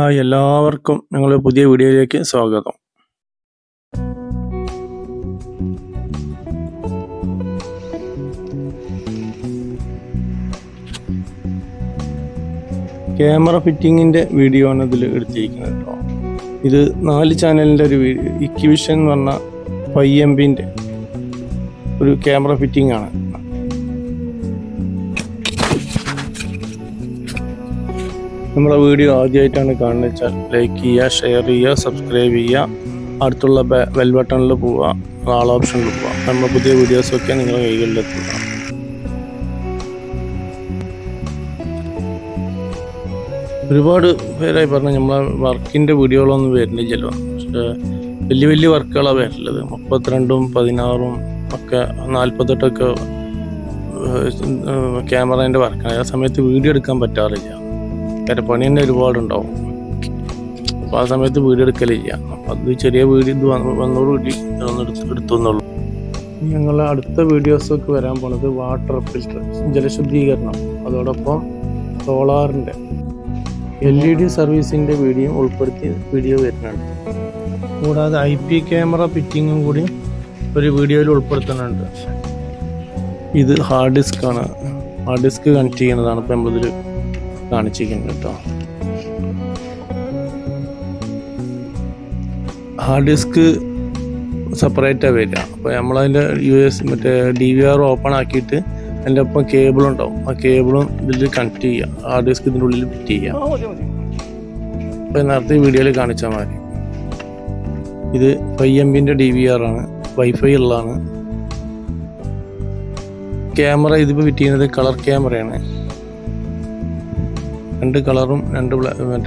എല്ലാവർക്കും ഞങ്ങളുടെ പുതിയ വീഡിയോയിലേക്ക് സ്വാഗതം. ക്യാമറ ഫിറ്റിങ്ങിൻ്റെ വീഡിയോ ആണ് ഇതിൽ എടുത്തിരിക്കുന്നത് കേട്ടോ. ഇത് 4 ചാനലിൻ്റെ ഒരു വീഡിയോ, ഇക്വിഷൻ എന്ന് പറഞ്ഞ 5MB ഒരു ക്യാമറ ഫിറ്റിംഗ് ആണ്. നമ്മുടെ വീഡിയോ ആദ്യമായിട്ടാണ് കാണുന്നത് വെച്ചാൽ ലൈക്ക് ചെയ്യുക, ഷെയർ ചെയ്യുക, സബ്സ്ക്രൈബ് ചെയ്യുക, അടുത്തുള്ള ബെൽ ബട്ടണിൽ പോവുക, ആൾ ഓപ്ഷനിൽ പോവുക. നമ്മുടെ പുതിയ വീഡിയോസൊക്കെ നിങ്ങളുടെ കൈകളിലെത്തുക. ഒരുപാട് പേരായി പറഞ്ഞാൽ നമ്മളെ വർക്കിൻ്റെ വീഡിയോകളൊന്നും വരുന്നില്ലല്ലോ. പക്ഷേ വലിയ വലിയ വർക്കുകളാണ് വരുന്നത്. 32ഉം 16ഉം ഒക്കെ 48ഒക്കെ ക്യാമറേൻ്റെ വർക്കാണ്. ആ സമയത്ത് വീഡിയോ എടുക്കാൻ പറ്റാറില്ല. കാരണം പണി തന്നെ ഒരുപാടുണ്ടാവും. അപ്പോൾ ആ സമയത്ത് വീഡിയോ എടുക്കലില്ല. അപ്പം അത് ചെറിയ വീഡിയോ ഇത് വന്നോടുകൂടി എടുത്തുന്നുള്ളൂ. ഞങ്ങൾ അടുത്ത വീഡിയോസൊക്കെ വരാൻ പോണത് വാട്ടർ ഫിൽറ്റർ, ജലശുദ്ധീകരണം, അതോടൊപ്പം സോളാറിൻ്റെ LED സർവീസിൻ്റെ വീഡിയോ ഉൾപ്പെടുത്തി വീഡിയോ വരുന്നുണ്ട്. കൂടാതെ IP ക്യാമറ ഫിറ്റിങ്ങും കൂടി ഒരു വീഡിയോയിൽ ഉൾപ്പെടുത്തുന്നുണ്ട്. ഇത് ഹാർഡ് ഡിസ്ക് ആണ്. ഹാർഡ് ഡിസ്ക് കണക്ട് ചെയ്യുന്നതാണ് ഇപ്പോൾ നമ്മളിതിൽ കാണിച്ചിരിക്കുന്നത് കേട്ടോ. ഹാർഡ് ഡിസ്ക് സെപ്പറേറ്റാണ് വരിക. അപ്പോൾ നമ്മളതിൻ്റെ മറ്റേ DVR ഓപ്പൺ ആക്കിയിട്ട് അതിൻ്റെ ഒപ്പം കേബിൾ ഉണ്ടാവും. ആ കേബിളും ഇതിൽ കണക്ട് ചെയ്യുക, ഹാർഡ് ഡിസ്ക് ഇതിൻ്റെ ഉള്ളിൽ ഫിറ്റ് ചെയ്യുക. അപ്പോൾ നേരത്തെ വീഡിയോയിൽ കാണിച്ചാൽ മതി. ഇത് 5MB DVR ആണ്, വൈഫൈ ഉള്ളതാണ്. ക്യാമറ ഇതിപ്പോൾ ഫിറ്റ് ചെയ്യുന്നത് കളർ ക്യാമറയാണ്. 2 കളറും 2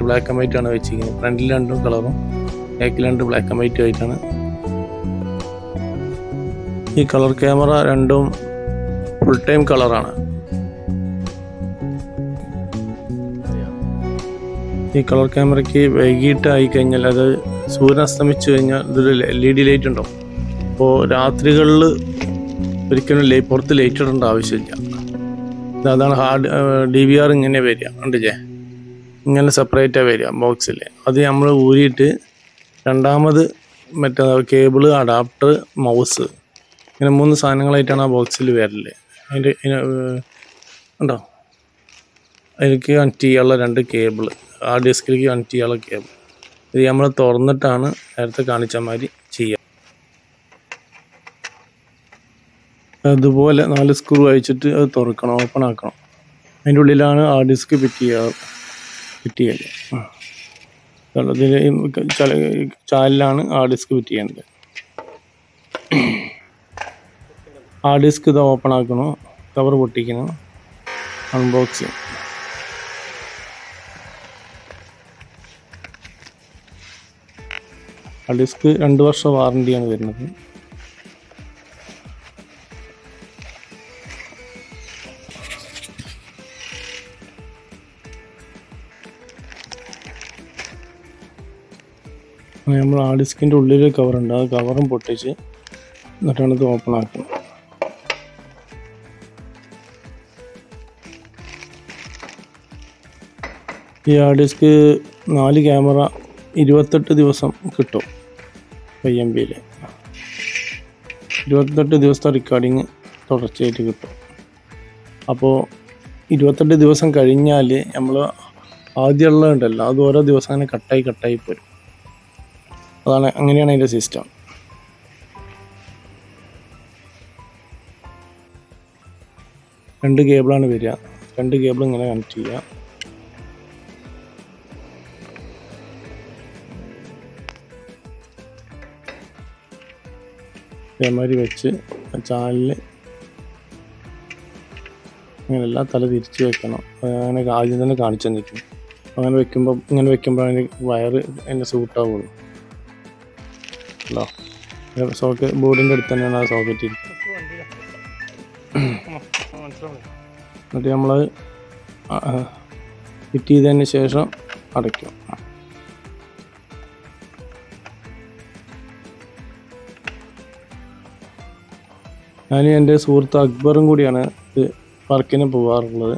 ബ്ലാക്ക് ആൻഡ് വൈറ്റ് ആണ് വെച്ചിരിക്കുന്നത്. ഫ്രണ്ടിൽ 2 കളറും ബാക്കിൽ 2 ബ്ലാക്ക് ആൻഡ് വൈറ്റ് ആയിട്ടാണ്. ഈ കളർ ക്യാമറ രണ്ടും ഫുൾ ടൈം കളറാണ്. ഈ കളർ ക്യാമറയ്ക്ക് വൈകിട്ട് ആയി കഴിഞ്ഞാൽ, അത് സൂര്യൻ അസ്തമിച്ചു കഴിഞ്ഞാൽ ഇതൊരു LED ലൈറ്റ് ഉണ്ടാവും. അപ്പോൾ രാത്രികളിൽ ഒരിക്കലും പുറത്ത് ലൈറ്റ് ഇടേണ്ട ആവശ്യമില്ല. അതാണ് DVR ഇങ്ങനെ വരിക, കണ്ടില്ലേ, ഇങ്ങനെ സെപ്പറേറ്റാണ് വരിക ബോക്സിൽ. അത് നമ്മൾ ഊരിയിട്ട് രണ്ടാമത് മറ്റേ കേബിള്, അഡാപ്റ്റർ, മൗസ്, ഇങ്ങനെ 3 സാധനങ്ങളായിട്ടാണ് ആ ബോക്സിൽ വരല്. അതിൻ്റെ ഉണ്ടോ, അതിലേക്ക് കണക്ട് ചെയ്യാനുള്ള 2 കേബിള്, ആ ഡിസ്കിലേക്ക് കണക്ട് ചെയ്യാനുള്ള കേബിൾ. ഇത് നമ്മൾ തുറന്നിട്ടാണ് നേരത്തെ കാണിച്ച മാതിരി ചെയ്യുക. അതുപോലെ 4 സ്ക്രൂ അഴിച്ചിട്ട് അത് തുറക്കണം, ഓപ്പൺ ആക്കണം. അതിൻ്റെ ഉള്ളിലാണ് ആ ഡിസ്ക് ഫിറ്റ് ചെയ്യുക. ചാലിലാണ് ആ ഡിസ്ക് ഫിറ്റ് ചെയ്യേണ്ടത്. ആ ഡിസ്ക് ഇത് ഓപ്പൺ ആക്കണം, കവർ പൊട്ടിക്കണം, അൺബോക്സിങ്. ആ ഡിസ്ക് 2 വർഷം വാറണ്ടിയാണ് വരുന്നത്. നമ്മൾ ആ ഡിസ്കിൻ്റെ ഉള്ളിൽ കവറുണ്ട്, ആ കവറും പൊട്ടിച്ച് എന്നിട്ടാണ് ഇത് ഓപ്പൺ ആക്കുന്നത്. ഈ ആ ഡിസ്ക് 4 ക്യാമറ 28 ദിവസം കിട്ടും. 5MB 28 ദിവസത്തെ റെക്കോർഡിങ് തുടർച്ചയായിട്ട് കിട്ടും. അപ്പോൾ 28 ദിവസം കഴിഞ്ഞാൽ നമ്മൾ ആദ്യമുള്ളതുണ്ടല്ലോ, അത് ഓരോ ദിവസം അങ്ങനെ കട്ടായി പോരും. അങ്ങനെയാണ് അതിൻ്റെ സിസ്റ്റം. രണ്ട് കേബിളാണ് വരിക. 2 കേബിൾ ഇങ്ങനെ കണക്ട് ചെയ്യുക. ഇതേമാതിരി വെച്ച് ചാനലിൽ അങ്ങനെയല്ല, തല തിരിച്ച് വെക്കണം. അങ്ങനെ ആദ്യം തന്നെ കാണിച്ചു തന്നിരിക്കും. ഇങ്ങനെ വെക്കുമ്പോൾ അതിന് വയറ് അതിൻ്റെ സൂട്ടാവുള്ളൂ. സോക്കറ്റ് ബോർഡിൻ്റെ അടുത്ത് തന്നെയാണ് ആ സോക്കറ്റ് ഇരിക്കുക. എന്നിട്ട് നമ്മൾ ഫിറ്റ് ചെയ്തതിന് ശേഷം അടയ്ക്കും. ഞാൻ എൻ്റെ സുഹൃത്ത് അക്ബറും കൂടിയാണ് ഇത് വർക്കിന് പോകാറുള്ളത്.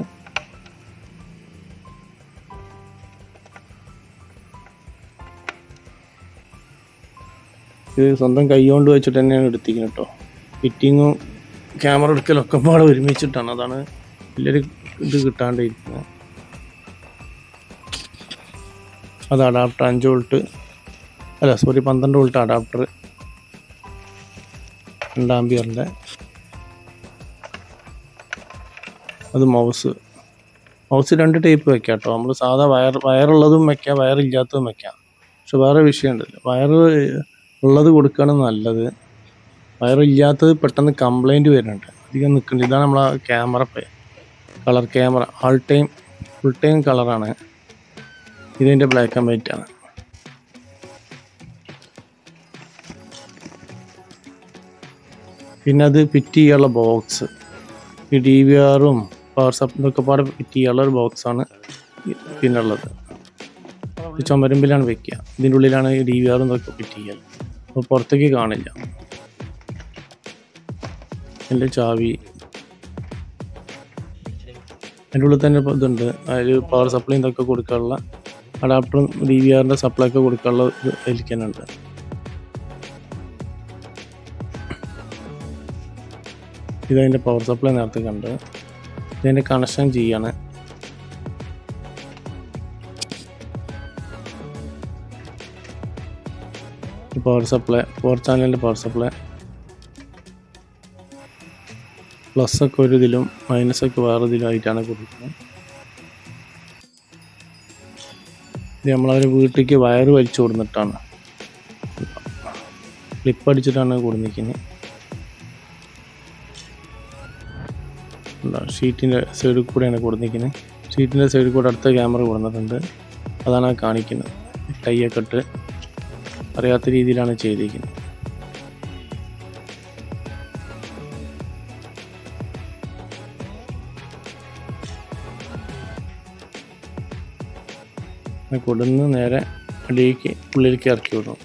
ഇത് സ്വന്തം കൈ കൊണ്ട് വെച്ചിട്ട് തന്നെയാണ് എടുത്തിരിക്കുന്നത് കേട്ടോ. ഫിറ്റിങ്ങും ക്യാമറ എടുക്കലൊക്കെ പാടെ ഒരുമിച്ചിട്ടാണ്, അതാണ് വലിയൊരു ഇത് കിട്ടാണ്ടിരിക്കുന്നത്. അത് അഡാപ്റ്റർ 5 വോൾട്ട് 12 വോൾട്ട് അഡാപ്റ്റർ 2 ആംപിയറിൻ്റെ. അത് മൗസ് 2 ടൈപ്പ് വെക്കാം കേട്ടോ. നമ്മൾ സാധാ വയറുള്ളതും വെക്കാം, വയറില്ലാത്തതും വെക്കാം. പക്ഷെ വേറെ വിഷയമുണ്ടല്ലോ, വയറ് ഉള്ളത് കൊടുക്കുകയാണ് നല്ലത്. വയറില്ലാത്തത് പെട്ടെന്ന് കംപ്ലൈൻറ്റ് വരുന്നുണ്ട്, അധികം നിൽക്കുന്നുണ്ട്. ഇതാണ് നമ്മളെ camera, colour camera, full time കളറാണ്. ഇതിൻ്റെ ബ്ലാക്ക് ആൻഡ് വൈറ്റ് ആണ്. പിന്നെ അത് ഫിറ്റ് ചെയ്യാനുള്ള ബോക്സ്, ഈ DVR-ഉം പവർ സപ്ലൈയൊക്കെ പാടെ ഫിറ്റ് ചെയ്യാനുള്ള ഒരു ബോക്സാണ് പിന്നുള്ളത്. ചുമരുമ്പിലാണ് വെക്കുക. ഇതിൻ്റെ ഉള്ളിലാണ് ഈ DVR ഇതൊക്കെ ഫിറ്റ് ചെയ്യുക. അപ്പോൾ പുറത്തേക്ക് കാണില്ല. എൻ്റെ ചാവി അതിൻ്റെ ഉള്ളിൽ തന്നെ ഇതുണ്ട്. അതിൽ പവർ സപ്ലൈ ഇതൊക്കെ കൊടുക്കാനുള്ള അഡാപ്റ്ററും DVR-ൻ്റെ സപ്ലൈ ഒക്കെ കൊടുക്കാനുള്ള ഇത് അതിലിക്കുന്നുണ്ട്. ഇതതിൻ്റെ പവർ സപ്ലൈ നേരത്തെ കണ്ട്. ഇതിൻ്റെ കണക്ഷൻ ചെയ്യാണ്. പവർ സപ്ലൈ, 4 ചാനലിൻ്റെ പവർ സപ്ലൈ. പ്ലസ്സൊക്കെ ഒരു ഇതിലും മൈനസൊക്കെ വേറെ ഇതിലുമായിട്ടാണ് കൊടുക്കുന്നത്. ഇത് നമ്മളവരെ വീട്ടിലേക്ക് വയറ് വലിച്ചു കൊടുത്തിട്ടാണ്, ക്ലിപ്പ് അടിച്ചിട്ടാണ് കൊടുത്തിരിക്കുന്നത്. ഷീറ്റിൻ്റെ സൈഡിൽ കൂടെയാണ് കൊടുത്തിരിക്കുന്നത്. ഷീറ്റിൻ്റെ സൈഡിൽ കൂടെ അടുത്ത ക്യാമറ കൊടുത്തിട്ടുണ്ട്. അതാണ് കാണിക്കുന്നത്. ടൈയൊക്കെ ഇട്ട് അറിയാത്ത രീതിയിലാണ് ചെയ്തിരിക്കുന്നത്. കൊടുന്ന് നേരെ അടിയിലേക്ക് ഉള്ളിലേക്ക് ഇറക്കി വിടും.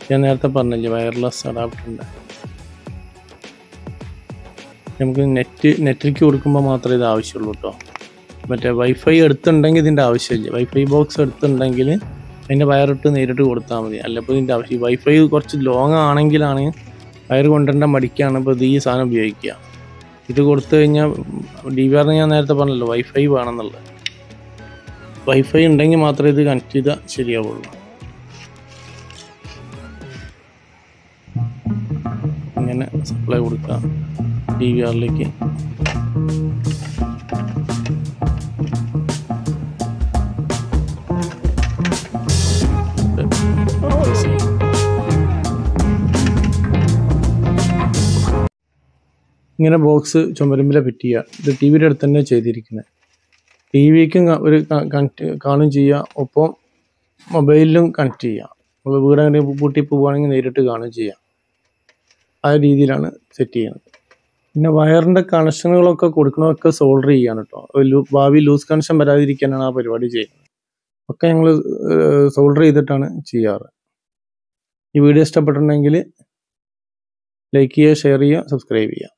ഞാൻ നേരത്തെ പറഞ്ഞില്ലേ വയർലെസ് അഡാപ്റ്ററുണ്ട്. നമുക്ക് നെറ്റിലേക്ക് കൊടുക്കുമ്പോൾ മാത്രമേ ഇത് ആവശ്യമുള്ളൂ കേട്ടോ. മറ്റേ വൈഫൈ എടുത്തുണ്ടെങ്കിൽ ഇതിൻ്റെ ആവശ്യമില്ല. വൈഫൈ ബോക്സ് എടുത്തുണ്ടെങ്കിൽ അതിൻ്റെ വയറിട്ട് നേരിട്ട് കൊടുത്താൽ മതി. അല്ലപ്പോൾ ഇതിൻ്റെ ആവശ്യം, വൈഫൈ കുറച്ച് ലോങ് ആണെങ്കിലാണ് വയർ കൊണ്ടുവരേണ്ട മടിക്കാണ് ഇപ്പോൾ ഇത് ഈ സാധനം ഉപയോഗിക്കുക. ഇത് കൊടുത്തു കഴിഞ്ഞാൽ DVR-ന് ഞാൻ നേരത്തെ പറഞ്ഞല്ലോ വൈഫൈ വേണമെന്നുള്ളത്. വൈഫൈ ഉണ്ടെങ്കിൽ മാത്രമേ ഇത് കണക്ട് ചെയ്താൽ ശരിയാവുള്ളൂ. ഇങ്ങനെ സപ്ലൈ കൊടുക്കുക DVR-ലേക്ക്. ഇങ്ങനെ ബോക്സ് ചുമരുമ്പിലെ ഫിറ്റ് ചെയ്യുക. ഇത് TV-യുടെ അടുത്ത് തന്നെ ചെയ്തിരിക്കുന്നത്. TV-ക്കും ഒരു കണക്ട് കാണും ചെയ്യുക, ഒപ്പം മൊബൈലിലും കണക്ട് ചെയ്യുക. നമ്മൾ വീടങ്ങനെ പൂട്ടി പോവുകയാണെങ്കിൽ നേരിട്ട് കാണും ചെയ്യാം. ആ രീതിയിലാണ് സെറ്റ് ചെയ്യുന്നത്. പിന്നെ വയറിൻ്റെ കണക്ഷനുകളൊക്കെ കൊടുക്കണമൊക്കെ സോൾഡർ ചെയ്യാണ് കേട്ടോ. ഭാവി ലൂസ് കണക്ഷൻ വരാതിരിക്കാനാണ് ആ പരിപാടി ചെയ്യുന്നത്. ഒക്കെ ഞങ്ങൾ സോൾഡർ ചെയ്തിട്ടാണ് ചെയ്യാറ്. ഈ വീഡിയോ ഇഷ്ടപ്പെട്ടിട്ടുണ്ടെങ്കിൽ ലൈക്ക് ചെയ്യുക, ഷെയർ ചെയ്യുക, സബ്സ്ക്രൈബ് ചെയ്യുക.